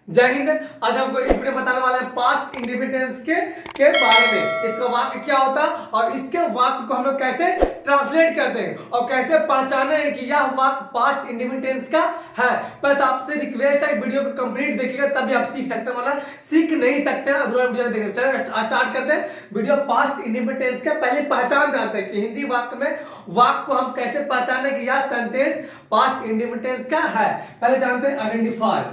जय हिंद। आज हमको इस वीडियो में बताने वाले हैं पास्ट इंडिपेंडेंस के बारे में। इसका वाक्य क्या होता है और इसके वाक्य को हम लोग कैसे ट्रांसलेट करते हैं और कैसे पहचाने हैं कि यह वाक्य पास्ट इंडिपेंडेंस का है। बस आपसे रिक्वेस्ट है वीडियो को कंप्लीट देखिएगा तभी आप सीख सकते हैं, वरना सीख नहीं सकते हैं अधूरा वीडियो देखिए। चलिए स्टार्ट करते हैं वीडियो। पास्ट इंडिपेंडेंस का पहले पहचान जानते हैं कि हिंदी वाक्य में वाक्य को हम कैसे पहचाने कि यह सेंटेंस पास्ट इंडिपेंडेंस का है। पहले जानते हैं आइडेंटिफाई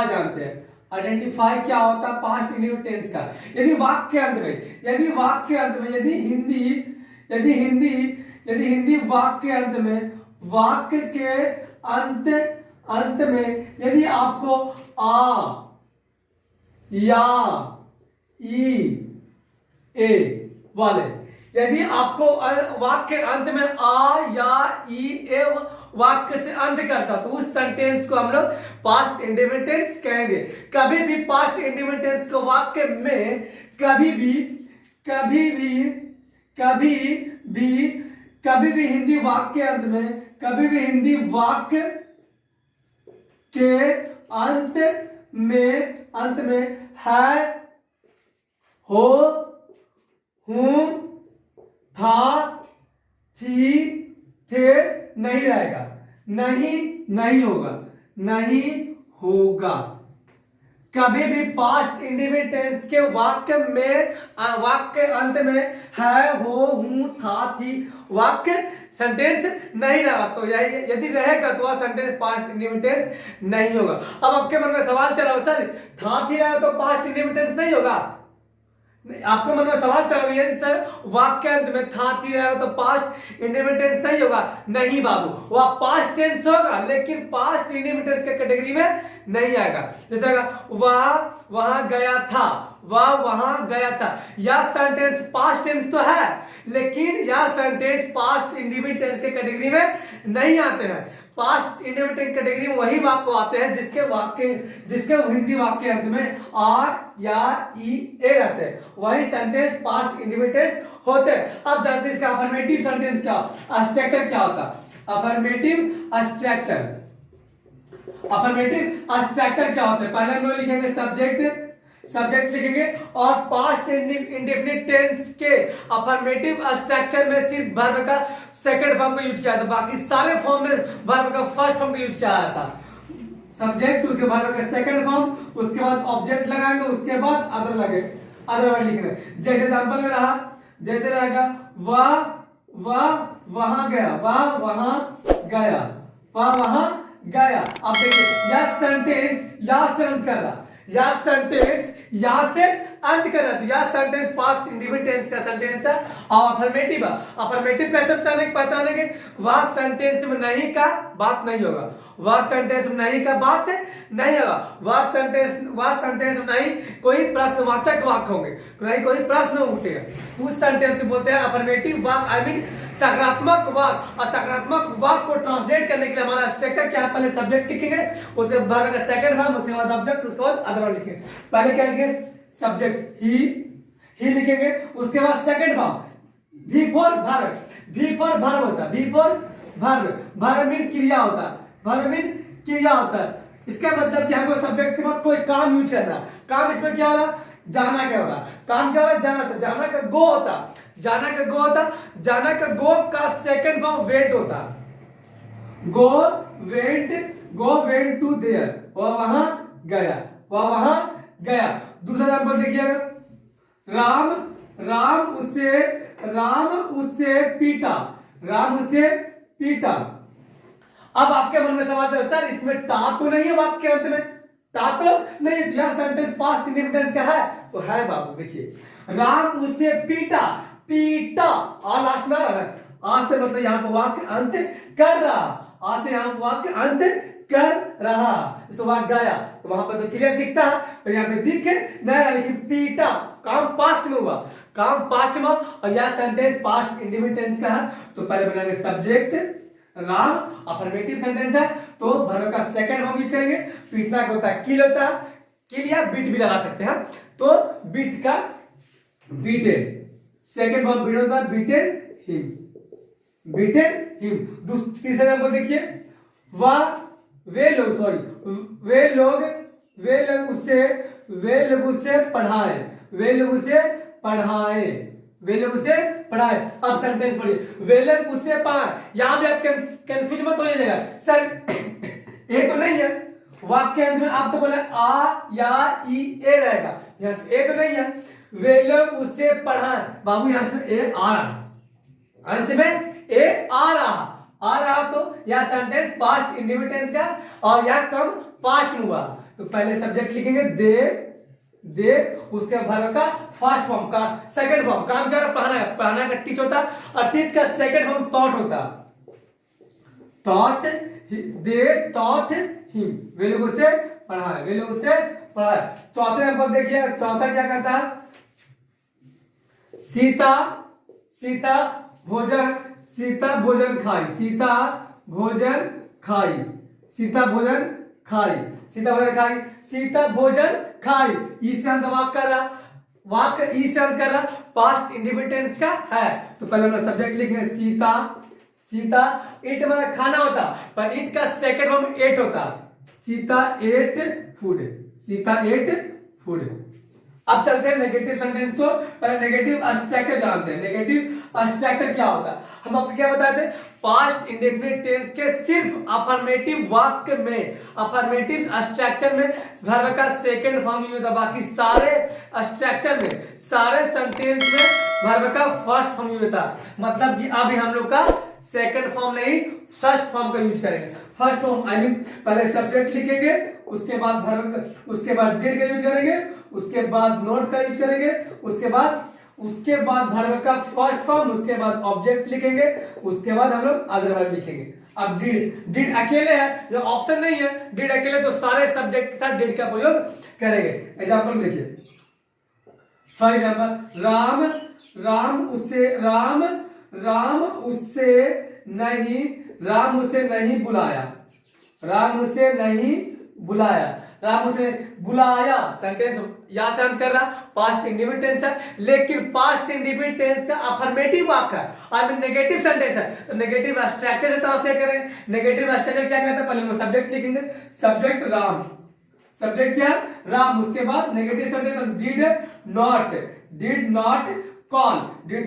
जानते हैं। आइडेंटिफाई क्या होता है पास्ट इंडिपेंडेंस का। यदि वाक्य के अंत में यदि हिंदी वाक्य के अंत में अंत में यदि आपको आ या ई ए वाले यदि आपको वाक्य अंत में आ या ई ए वाक्य से अंत करता तो उस सेंटेंस को हम लोग पास्ट इंडिपेंडेंस कहेंगे। कभी भी पास्ट इंडिपेंडेंस को वाक्य में कभी भी हिंदी वाक्य के अंत में कभी भी हिंदी वाक्य के अंत में है, हो, हूं, था, थी, थे नहीं रहेगा, नहीं होगा। कभी भी पास्ट इंडिपेंडेंस के वाक्य अंत में है, हो, हूं, था, थी वाक्य सेंटेंस नहीं रहा तो यदि रहेगा तो वह सेंटेंस पास्ट इंडिपेंडेंस नहीं होगा। अब आपके मन में सवाल चल रहा है सर था थी रहा तो पास्ट इंडिपेंडेंस नहीं होगा। आपके मन में सवाल चल रही है सर वाक्य अंत में था थी रहा तो पास्ट इंडिपेंडेंस नहीं होगा। नहीं बाबू, वह पास्ट टेंस होगा लेकिन पास्ट इंडिपेंडेंस के कैटेगरी में नहीं आएगा। जैसे वह वहां गया था, यह सेंटेंस पास्ट टेंस तो है लेकिन यह सेंटेंस पास्ट इंडिपेंडेंस के कैटेगरी में नहीं आते हैं। पास्ट इंडिपेंडेंट कैटेगरी में वही वाक्य आते हैं जिसके हिंदी वाक्य अंत में आ या ई ए रहते हैं, वही सेंटेंस पास्ट इंडिपेंडेंट होते हैं। अब जानते हैं इसका अफर्मेटिव सेंटेंस क्या स्ट्रक्चर क्या होता है। अफर्मेटिव स्ट्रक्चर क्या होता है। पहले हम लोग लिखेंगे सब्जेक्ट लिखेंगे और पास्ट इंडेफिनिट टेंस के अफर्मेटिव स्ट्रक्चर में सिर्फ वर्ब का सेकंड फॉर्म का यूज किया था, बाकी सारे फॉर्म में वर्ब का फर्स्ट फॉर्म का यूज किया जाता। सब्जेक्ट, उसके बाद वर्ब का सेकंड फॉर्म, उसके बाद ऑब्जेक्ट लगाएंगे, उसके बाद अदर वर्ड लिखेंगे। जैसे एग्जांपल में रहा, जैसे रहेगा वह वहां गया। अब देखिए यह सेंटेंस या से अंत कर रहा, यह सेंटेंस या से अंत कर रहा, तो यह सेंटेंस पास्ट इंडिपेंडेंस का सेंटेंस है और अफर्मेटिव कैसे पहचानेंगे। वह सेंटेंस में नहीं का बात नहीं होगा, वह सेंटेंस में नहीं का बात नहीं होगा, वह सेंटेंस में नहीं कोई प्रश्नवाचक वाक्य होंगे, नहीं कोई प्रश्न उठेगा, उस सेंटेंस से बोलते हैं अफर्मेटिव वाक्य। आई मीन सकारात्मक वाक्य। और सकारात्मक वाक्य को ट्रांसलेट करने के लिए हमारा स्ट्रक्चर क्या है, पहले सब्जेक्ट लिखेंगे, उसके बाद वर्ब का सेकंड फॉर्म, उसके बाद ऑब्जेक्ट, उसके बाद अदर वर्ड लिखेंगे। पहले क्या लिखेंगे सब्जेक्ट ही लिखेंगे, उसके बाद सेकंड फॉर्म भी फॉर वर्ब होता है, वर्ब मीन क्रिया होता है, इसका मतलब कि हमको सब्जेक्ट के बाद कोई काम यूज करना। काम इसमें क्या हो रहा, जाना क्या होगा, काम क्या होगा, जाना था, जाना का गो होता, जाना का गो का सेकंड फॉर्म वेंट होता, गो वेंट टू देयर, वहां गया। दूसरा एग्जांपल देखिएगा, राम उससे पीटा। अब आपके मन में सवाल चल सर इसमें ता तो नहीं है वाक्य अंत में, ता तो नहीं, यह सेंटेंस पास्ट इंडिपेंडेंस का है तो है बाबू। देखिए राम उससे पीटा और लास्ट में आ से मतलब यहाँ पर वाक्य अंत कर रहा, आ से यहाँ वाक्य अंत कर रहा, इसको वाक्य गया तो वहां पर तो क्लियर दिखता है, तो यहाँ पे दिख नहीं, लेकिन पीटा काम पास्ट में हुआ, और यह सेंटेंस पास्ट इंडिपेंडेंस का है। तो पहले बनाएंगे सब्जेक्ट राम, अफर्मेटिव सेंटेंस है तो वर्ब का सेकंड फॉर्म यूज करेंगे। पीटना का होता है किल या बीट भी लगा सकते हैं, तो बीट का बीटेड, सेकंड फॉर्म बीट होता है बीटेड हिम। तीसरा एग्जांपल देखिए, वे लोग सॉरी वे लोग उसे पढ़ाए, वे लोग उसे पढ़ाए। अब सेंटेंस पढ़िए, वे लोग उसे पढ़ाए। यहां भी आप कंफ्यूज मत हो जाइएगा, सर ये तो नहीं है वाक्य के अंत में, आप तो बोले आ या ई ए रहेगा, ए तो नहीं है। वे लोग उसे पढ़ाए, बाबू यहां से ए आ रहा, अंत में ए आ रहा तो यह सेंटेंस पास्ट इंडिफिनिट टेंस का और यह कम पास्ट में हुआ। तो पहले सब्जेक्ट लिखेंगे दे, उसके वर्ब का फर्स्ट फॉर्म का सेकंड फॉर्म, काम क्या पढ़ाना का टीच होता, और टीच का सेकंड फॉर्म टॉट होता, टॉट, दे टॉट हिम, वे लोग उसे पढ़ाए। चौथे नंबर देखिए, चौथा क्या कहता है, सीता भोजन खाई, सीता भोजन खाई, ई से अंत वाक्य ई से अंत कर रहा, पास्ट इंडिफिनिट टेंस का है। तो पहले हम सब्जेक्ट लिखेंगे सीता, ईट मतलब खाना होता, पर ईट का सेकंड फॉर्म एट होता, सीता एट फूड। अब चलते हैं नेगेटिव सेंटेंस को, पहले नेगेटिव स्ट्रक्चर जानते हैं। नेगेटिव स्ट्रक्चर क्या होता है, हम आपको क्या बताए थे, पास्ट इंडेफिनिट टेंस के सिर्फ अफर्मेटिव वाक्य में, अफर्मेटिव स्ट्रक्चर में वर्ब का सेकंड फॉर्म यूज होता, बाकी सारे स्ट्रक्चर में, सारे सेंटेंस में वर्ब का फर्स्ट फॉर्म यूज होता। मतलब कि अभी हम लोग का सेकंड फॉर्म नहीं, फर्स्ट फॉर्म का यूज करेंगे। फर्स्ट फॉर्म आई मीन पहले सब्जेक्ट लिखेंगे, उसके बाद वर्ब, उसके बाद डिड का यूज करेंगे, उसके बाद नोट का यूज करेंगे, उसके बाद वर्ब का फर्स्ट फॉर्म, उसके बाद ऑब्जेक्ट लिखेंगे, उसके बाद हम लोग अदर वर्ब लिखेंगे। अब डिड अकेले है, ये ऑप्शन नहीं है, डिड अकेले तो सारे सब्जेक्ट के साथ डिड का प्रयोग करेंगे। एग्जांपल देखिए, फॉर एग्जांपल राम उसे नहीं बुलाया, सेंटेंस या से अंत कर रहा, पास्ट इंडिफिनिट टेंस है, लेकिन पास्ट इंडिफिनिट टेंस का अफर्मेटिव वाक्य है, आई मीन नेगेटिव सेंटेंस है, तो नेगेटिव स्ट्रक्चर से ट्रांसलेट करें। नेगेटिव स्ट्रक्चर क्या कहता है, पहले हम सब्जेक्ट लिखेंगे, सब्जेक्ट क्या, राम, उसके बाद negative sentence did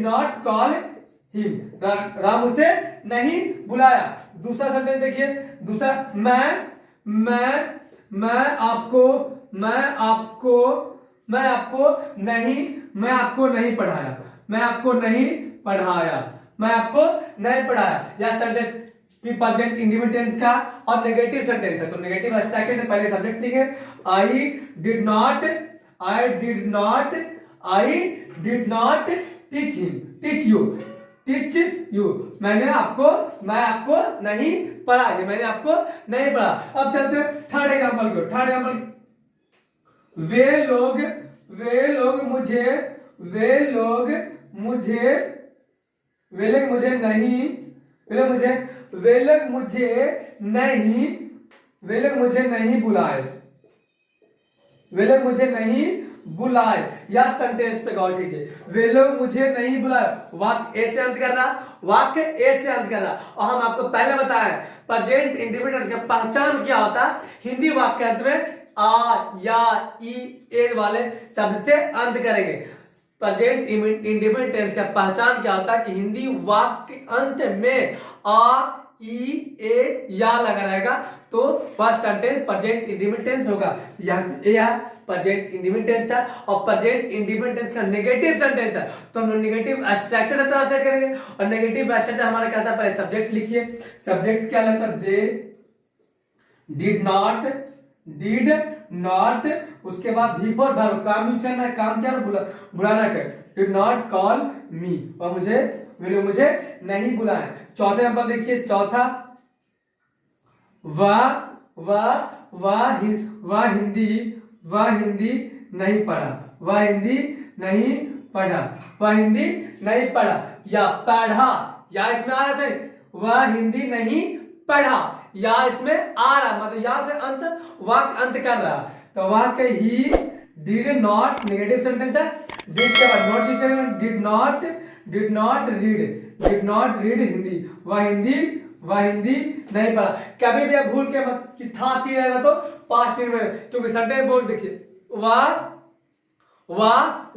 not call him, Ram उसे नहीं बुलाया। दूसरा सेंटेंस देखिए, दूसरा मैं आपको नहीं पढ़ाया। यह सेंटेंस प्रेजेंट इंडिफिनिट टेंस का और नेगेटिव सेंटेंस है, तो नेगेटिव स्ट्रक्चर से पहले सब्जेक्ट लिखेंगे, I did not teach you, मैं आपको नहीं पढ़ा, मैंने आपको नहीं पढ़ा। अब चलते हैं थर्ड एग्जांपल को। थर्ड एग्जांपल, वे लोग मुझे नहीं बुलाए, या सेंटेंस पे गौर कीजिए, वे लोग मुझे नहीं बुलाए, वाक्य ए से अंत कर रहा, और हम आपको पहले बताया प्रेजेंट इंडिफिनिट का पहचान क्या होता है, हिंदी वाक्य अंत में आ या ई ए वाले शब्द से अंत करेंगे। प्रेजेंट इंडिफिनिट टेंस का पहचान क्या होता है कि हिंदी वाक्य अंत में आ ई ए या लगा रहेगा, तो वह सेंटेंस प्रेजेंट इंडिफिनिट टेंस होगा। यह प्रेजेंट इंडिफिनिट टेंस है, और प्रेजेंट इंडिफिनिट टेंस का नेगेटिव सेंटेंस है, तो हम नेगेटिव स्ट्रक्चर से ट्रांसलेट करेंगे। और नेगेटिव स्ट्रक्चर हमारा क्या था, पहले सब्जेक्ट लिखिए, सब्जेक्ट क्या लगता है, दे डिड नॉट, उसके बाद भी फॉर वर्ब, काम यूज करना है, काम क्या बुलाना कर, डिड नॉट कॉल मी, और मुझे नहीं बुलाया। चौथे नंबर देखिए, चौथा, वह हिंदी नहीं पढ़ा, या पढ़ा, या इसमें आ रहा है, वह हिंदी नहीं पढ़ा, या इसमें आ रहा, मतलब या से अंत वाक्य अंत कर रहा, तो वाक्य he did not, negative sentence है, डिड के बाद नॉट यूज करेंगे, डिड नॉट रीड हिंदी, वह हिंदी नहीं पढ़ा। कभी भी आप भूल के मत कि था थी रहेगा तो पास्ट टेंस में, क्योंकि सेंटेंस बोल देखिए, वह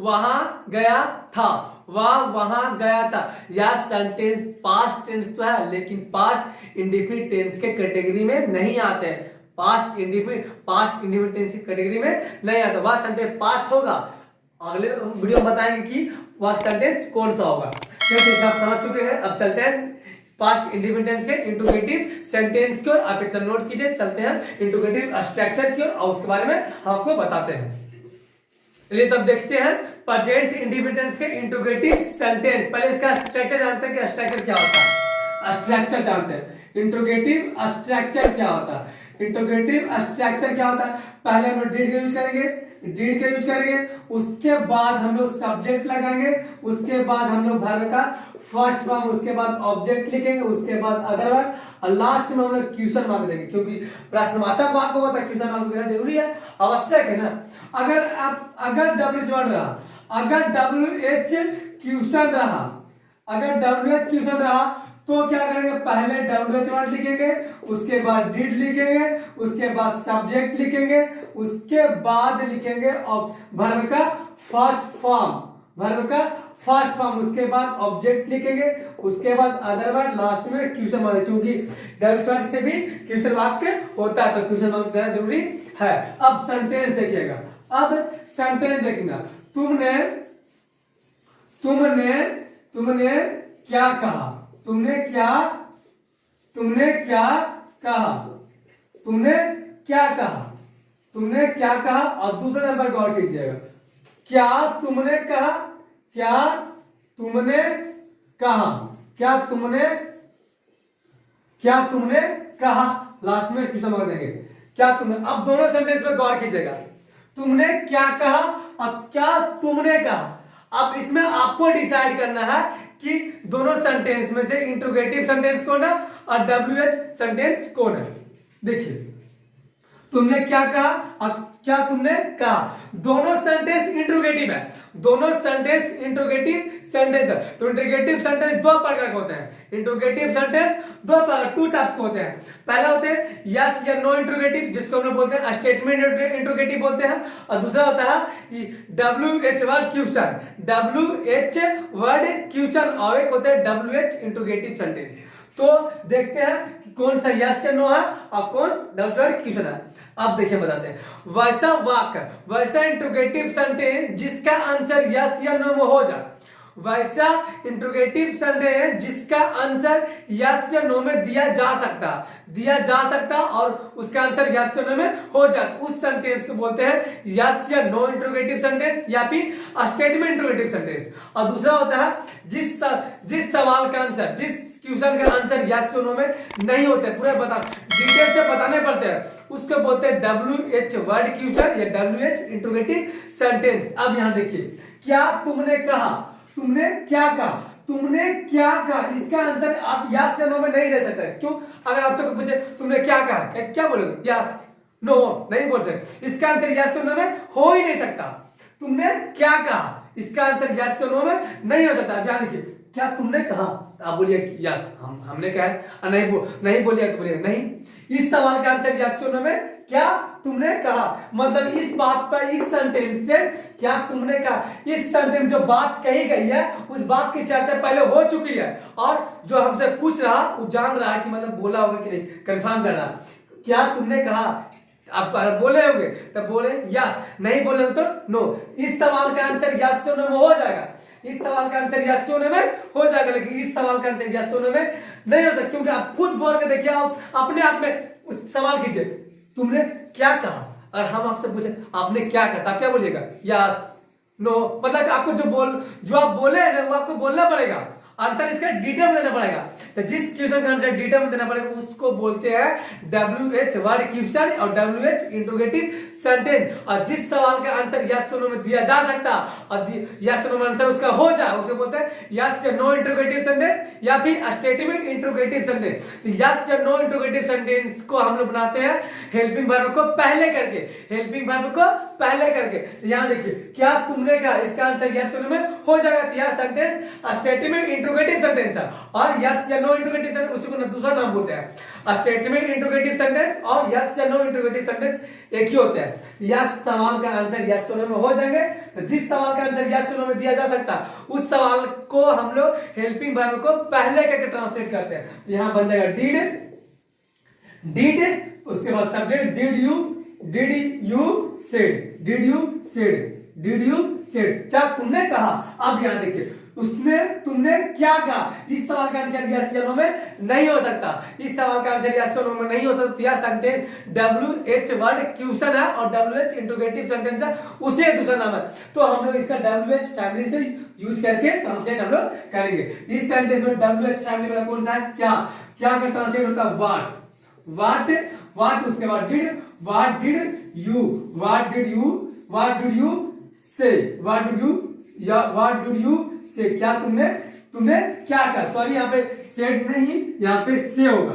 वहां गया था, वह वहां गया था। यह सेंटेंस पास्ट टेंस तो है लेकिन पास्ट इंडेफिनिट टेंस के कैटेगरी में नहीं आते हैं। पास्ट इंडेफिनिट टेंस की कैटेगरी में नहीं आता। वह सेंटेंस पास्ट होगा, अगले वीडियो में बताएंगे कि वह सेंटेंस कौन सा होगा। क्योंकि आप समझ चुके हैं, अब चलते हैं पास्ट इंडेफिनिट टेंस के इंट्रोगेटिव सेंटेंस की ओर। आप इतना नोट कीजिए, चलते हैं इंट्रोगेटिव स्ट्रक्चर की ओर और उसके बारे में हम आपको बताते हैं। चलिए तब देखते हैं प्रेजेंट इंडेफिनिट टेंस के इंट्रोगेटिव सेंटेंस। पहले इसका स्ट्रक्चर जानते हैं कि स्ट्रक्चर क्या होता है। स्ट्रक्चर जानते हैं, इंट्रोगेटिव स्ट्रक्चर क्या होता है। इंट्रोगेटिव स्ट्रक्चर क्या होता है, पहले हम लोग डिड का यूज करेंगे, उसके बाद हम लोग सब्जेक्ट लगाएंगे, उसके बाद हम लोग वर्ब का फर्स्ट फॉर्म, उसके बाद ऑब्जेक्ट लिखेंगे, उसके बाद अदर वर्ड और लास्ट में हम लोग क्वेश्चन मार्क देंगे, क्योंकि प्रश्नवाचक वाक्य होता है, क्वेश्चन मार्क देना जरूरी है, आवश्यक है ना। अगर WH वर्ड रहा, अगर WH क्वेश्चन रहा तो क्या करेंगे, पहले WH वर्ड लिखेंगे, उसके बाद डिड लिखेंगे, उसके बाद सब्जेक्ट लिखेंगे, उसके बाद लिखेंगे वर्ब का फर्स्ट फॉर्म, उसके बाद ऑब्जेक्ट लिखेंगे, उसके बाद अदर वर्ड, लास्ट में क्वेश्चन मार्क, क्योंकि WH वर्ड से भी क्वेश्चन वाक्य होता है तो क्वेश्चन मार्क देना जरूरी है। अब सेंटेंस देखिएगा, अब सेंटेंस देखना, तुमने क्या कहा, तुमने क्या कहा, और दूसरे नंबर गौर कीजिएगा, क्या तुमने कहा, लास्ट में क्वेश्चन मार्क देंगे, क्या तुमने। अब दोनों सेंटेंस में गौर कीजिएगा, तुमने क्या कहा और क्या तुमने कहा। अब इसमें आपको डिसाइड करना है कि दोनों सेंटेंस में से इंट्रोगेटिव सेंटेंस कौन है और WH सेंटेंस कौन है। देखिए, तुमने क्या कहा और क्या तुमने कहा, दोनों सेंटेंस इंट्रोगेटिव है, दोनों सेंटेंस इंट्रोगेटिव सेंटेंस है। तो इंट्रोगेटिव सेंटेंस दो प्रकार के होते हैं, इंट्रोगेटिव सेंटेंस दो प्रकार, टू टाइप्स के होते हैं। पहला होते हैं यस या नो इंट्रोगेटिव, जिसको हम लोग बोलते हैं स्टेटमेंट इंट्रोगेटिव बोलते हैं, और दूसरा होता है WH वर्ड क्वेश्चन और एक होता है WH इंट्रोगेटिव सेंटेंस। तो देखते हैं कि कौन सा यस या नो है और कौन WH वर्ड क्वेश्चन है। अब देखिए बताते हैं, वैसा वाक्य, वैसा इंट्रोगेटिव सेंटेंस जिसका आंसर यस या नो में हो जाए, वैसा इंट्रोगेटिव सेंटेंस जिसका आंसर यस या नो में दिया जा सकता और उसका आंसर यस या नो में हो जाता, उस सेंटेंस को बोलते हैं यस या नो इंट्रोगेटिव सेंटेंस या फिर स्टेटमेंट इंट्रोगेटिव सेंटेंस। और दूसरा होता है जिस सवाल का आंसर, जिस क्वेश्चन का आंसर यस या नो में नहीं होते, पूरे डिटेल से बताने पड़ते हैं, उसको बोलते हैं WH वर्ड क्वेश्चन या WH इंट्रोगेटिव सेंटेंस। अब यहां देखिए, क्या तुमने कहा, तुमने क्या कहा, इसका आंसर आप यस या नो में नहीं दे सकते। क्यों? अगर आपसे कोई पूछे तुमने क्या कहा, क्या बोलोगे, यस नो, नहीं बोल सकते, इसका आंसर यस या नो में हो ही नहीं सकता। तुमने क्या कहा, इसका आंसर यस या नो में नहीं हो सकता। ध्यान देखिए, क्या तुमने कहा, आप बोलिए यस, हमने कहा है, नहीं बोलिए तो बोलिए नहीं। इस सवाल का आंसर यस या नो में क्या तुमने कहा, मतलब इस बात पर, इस सेंटेंस से क्या तुमने कहा, इस सेंटेंस जो बात कही गई है उस बात की चर्चा पहले हो चुकी है, और जो हमसे पूछ रहा वो जान रहा है कि मतलब बोला होगा कि नहीं, कंफर्म कर रहा, क्या तुमने कहा। आप बोले होंगे तब बोले यस, नहीं बोले तो नो। इस सवाल का आंसर यस या नो में हो जाएगा, इस सवाल का आंसर यस या नो में हो जाएगा, लेकिन इस सवाल का आंसर यस या नो में नहीं हो सकता, क्योंकि आप खुद बोल के देखिए, आप अपने आप में सवाल कीजिए, तुमने क्या कहा, और हम आपसे पूछे आपने क्या कहा, आप क्या बोलिएगा, यस नो, मतलब आपको जो आप बोले हैं ना वो आपको बोलना पड़ेगा, आंसर इसका डिटेल में देना पड़ेगा। तो जिस क्वेश्चन का आंसर डिटेल में देना पड़ेगा उसको बोलते हैं WH वर्ड क्वेश्चन और WH इंट्रोगेटिव सेंटेंस। और जिस सवाल का आंसर यस या नो में दिया जा सकता और यस या नो में आंसर उसका हो जाए उसको बोलते हैं यस या नो इंट्रोगेटिव सेंटेंस या फिर स्टेटमेंट इंट्रोगेटिव सेंटेंस। यस या नो इंट्रोगेटिव सेंटेंस को हम लोग बनाते हैं हेल्पिंग वर्ब को पहले करके, यहाँ देखिए, क्या तुमने कहा, इसका आंसर यस या नो में हो जाएगा, यह सेंटेंस स्टेटमेंट इंट्रोगेटिव सेंटेंस है, और यस या नो इंट्रोगेटिव सेंटेंस उसी को दूसरा नाम बोलते हैं। स्टेटमेंट इंट्रोगेटिव सेंटेंस और यस या नो इंट्रोगेटिव सेंटेंस एक ही होते हैं। यस सवाल का आंसर यस नो में हो जाएंगे, तो जिस सवाल का आंसर यस नो में दिया जा सकता है उस सवाल को हम लोग हेल्पिंग वर्ब को पहले करके ट्रांसलेट करते हैं। तो यहां बन जाएगा डिड, उसके बाद सब्जेक्ट डिड यू सेड, क्या तुमने कहा। अब यहां देखिए तुमने क्या कहा, इस सवाल का आंसर यस या नो में नहीं हो सकता, इस सवाल का आंसर यस या नो में नहीं हो सकता। यह सेंटेंस WH वर्ड क्वेश्चन है और WH इंट्रोगेटिव सेंटेंस है, उसे दूसरा नाम है, तो हम लोग इसका WH फैमिली से यूज करके ट्रांसलेट हम लोग करेंगे। इस सेंटेंस में WH फैमिली वाला कौन सा है, क्या का ट्रांसलेट होता है व्हाट, उसके बाद डिड, व्हाट डिड यू से, क्या तुमने क्या कहा। सॉरी यहाँ पे सेड नहीं, यहाँ पे से होगा,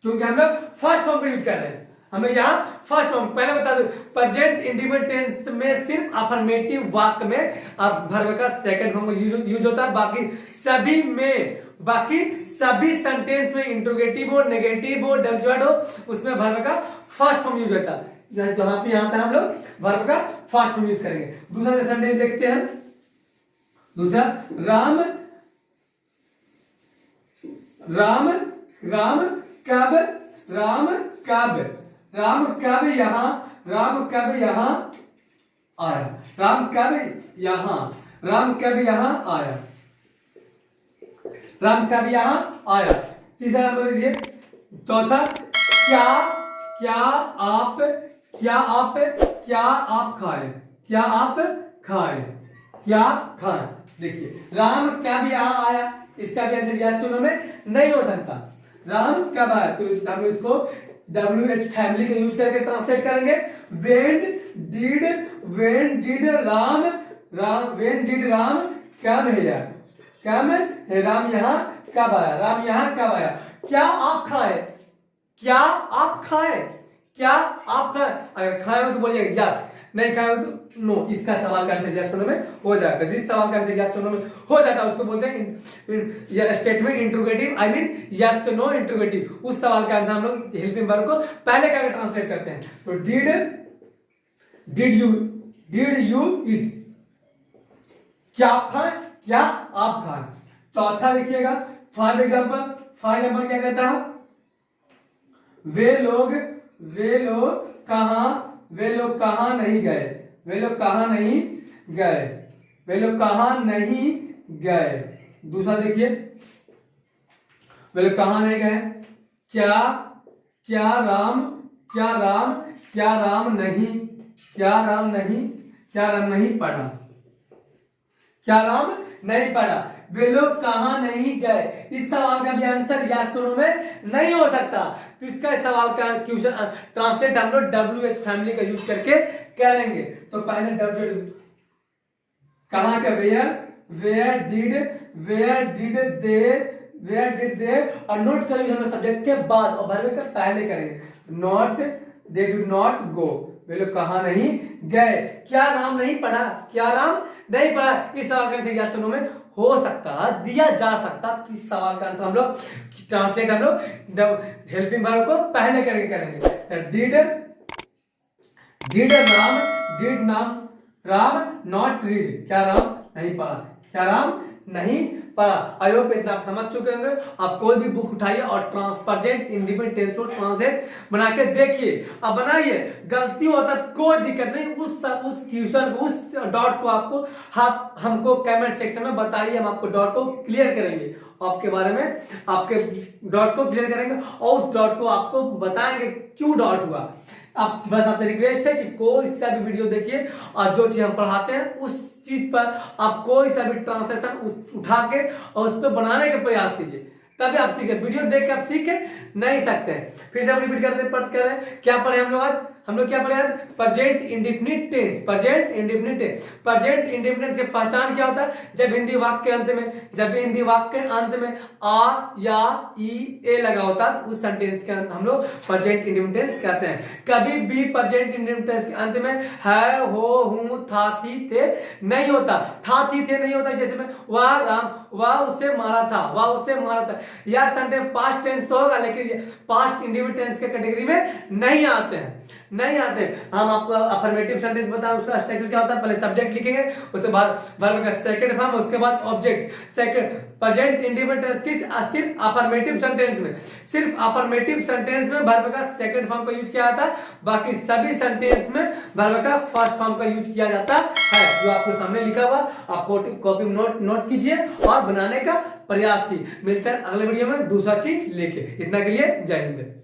क्योंकि हम लोग फर्स्ट फॉर्म का यूज कर रहे हैं। हम लोग यहाँ फर्स्ट फॉर्म, पहले बता दो प्रेजेंट इंडिपेंडेंट टेंस में सिर्फ अफर्मेटिव वाक्य में अब वर्ब का सेकंड फॉर्म यूज होता है, बाकी सभी सेंटेंस में इंट्रोगेटिव हो, नेगेटिव हो, डब्ल्यूएड हो, उसमें वर्ब का फर्स्ट फॉर्म यूज होता है। तो यहाँ पे हम लोग वर्ब का फर्स्ट फॉर्म यूज करेंगे। दूसरा सेंटेंस देखते हैं, दूसरा राम कब यहाँ आया, राम कब यहाँ आया। तीसरा नंबर लीजिए, चौथा क्या आप खाए, देखिए राम कब यहाँ आया, इसका भी आंसर यस नो में नहीं हो सकता। राम कब आया, तो हम इसको WH फैमिली का यूज करके ट्रांसलेट करेंगे। when did राम कब है, राम यहाँ कब आया। क्या आप खाए, अगर खाए हो तो बोलिए यस, नहीं खाए हो तो नो। इसका सवाल का आंसर यस नो में हो जाता है। जिस सवाल का आंसर यस नो में हो जाता है उसको बोलते हैं statement interrogative, I mean yes no interrogative. उस सवाल का आंसर हम लोग हेल्पिंग वर्ब को पहले करके ट्रांसलेट करते हैं। तो डिड यू ईट, क्या आप खाए। चौथा देखिएगा, फॉर एग्जांपल क्या कहता है, वे लोग कहाँ नहीं गए। दूसरा देखिए, वे लोग कहाँ नहीं गए, क्या राम नहीं पढ़ा। वे लोग कहाँ नहीं गए, इस सवाल का भी आंसर यस नो में नहीं हो सकता, तो इसका सवाल का क्वेश्चन ट्रांसलेट हम लोग WH फैमिली का यूज करके करेंगे। तो पहले WH कहाँ का वेयर डिड दे और नॉट का यूज हम लोग सब्जेक्ट के बाद और वर्ब का पहले करेंगे। दे डिड नॉट गो, वे लोग कहाँ नहीं गए। क्या राम नहीं पढ़ा, इस सवाल का आंसर यस नो में हो सकता, दिया जा सकता। तो इस सवाल का आंसर हम लोग ट्रांसलेट हेल्पिंग वर्ब को पहले करके करेंगे। राम नॉट रीड, क्या राम नहीं पढ़ा। आई होप इतना आप समझ चुके होंगे। आप कोई भी बुक उठाइए और प्रेजेंट इंडिपेंडेंट टेंस को ट्रांसलेट बना के देखिए, अब बनाइए, गलती होता कोई दिक्कत नहीं, उस क्वेश्चन को, उस डॉट को आपको हमको कमेंट सेक्शन में बताइए, हम आपको डॉट को क्लियर करेंगे, आपके बारे में आपके डॉट को क्लियर करेंगे और उस डॉट को आपको बताएंगे क्यों डॉट हुआ। आप बस आपसे रिक्वेस्ट है कि कोई सा भी वीडियो देखिए और जो चीज हम पढ़ाते हैं उस चीज पर आप कोई सा भी ट्रांसलेशन उठा के और उस पर बनाने का प्रयास कीजिए, तभी आप सीखे। वीडियो देख के आप सीख नहीं सकते हैं। फिर से हम रिपीट करते क्या पढ़े हम लोग आज, हम लोग क्या पढ़े आज? Present indefinite tense. Present indefinite tense, present indefinite की पहचान क्या होता है? जब हिंदी वाक्य के अंत में, जब भी हिंदी वाक्य के अंत में आ या ई ए लगा होता है तो उस सेंटेंस के अंत हम लोग प्रेजेंट इंडेफिनिट टेंस कहते हैं। कभी भी प्रेजेंट इंडेफिनिट टेंस के अंत में है, हो, हूं, था, थी, थे नहीं होता। था, थी, थे नहीं होता। जैसे में वह राम, वह उसे मारा था, वह उसे मारा था, यह सेंटेंस पास्ट टेंस तो होगा लेकिन ये पास्ट इंडेफिनिट टेंस के कैटेगरी में नहीं आते हैं, नहीं आते। हम आपको अफर्मेटिव सेंटेंस बताएं, उसका स्ट्रक्चर क्या होता है? पहले सब्जेक्ट लिखेंगे, उसके बाद वर्ब का सेकंड फॉर्म, उसके बाद object. Second present indefinite tense की सिर्फ अफर्मेटिव सेंटेंस में, सिर्फ अफर्मेटिव सेंटेंस में वर्ब का सेकंड फॉर्म का यूज किया जाता है। बाकी सभी सेंटेंस में वर्ब का फर्स्ट फॉर्म का यूज किया जाता है, जो आपको सामने लिखा हुआ। आप कॉपी नोट कीजिए और बनाने का प्रयास कीजिए। मिलते हैं अगले वीडियो में दूसरा चीज लेके। इतना के लिए जय हिंद।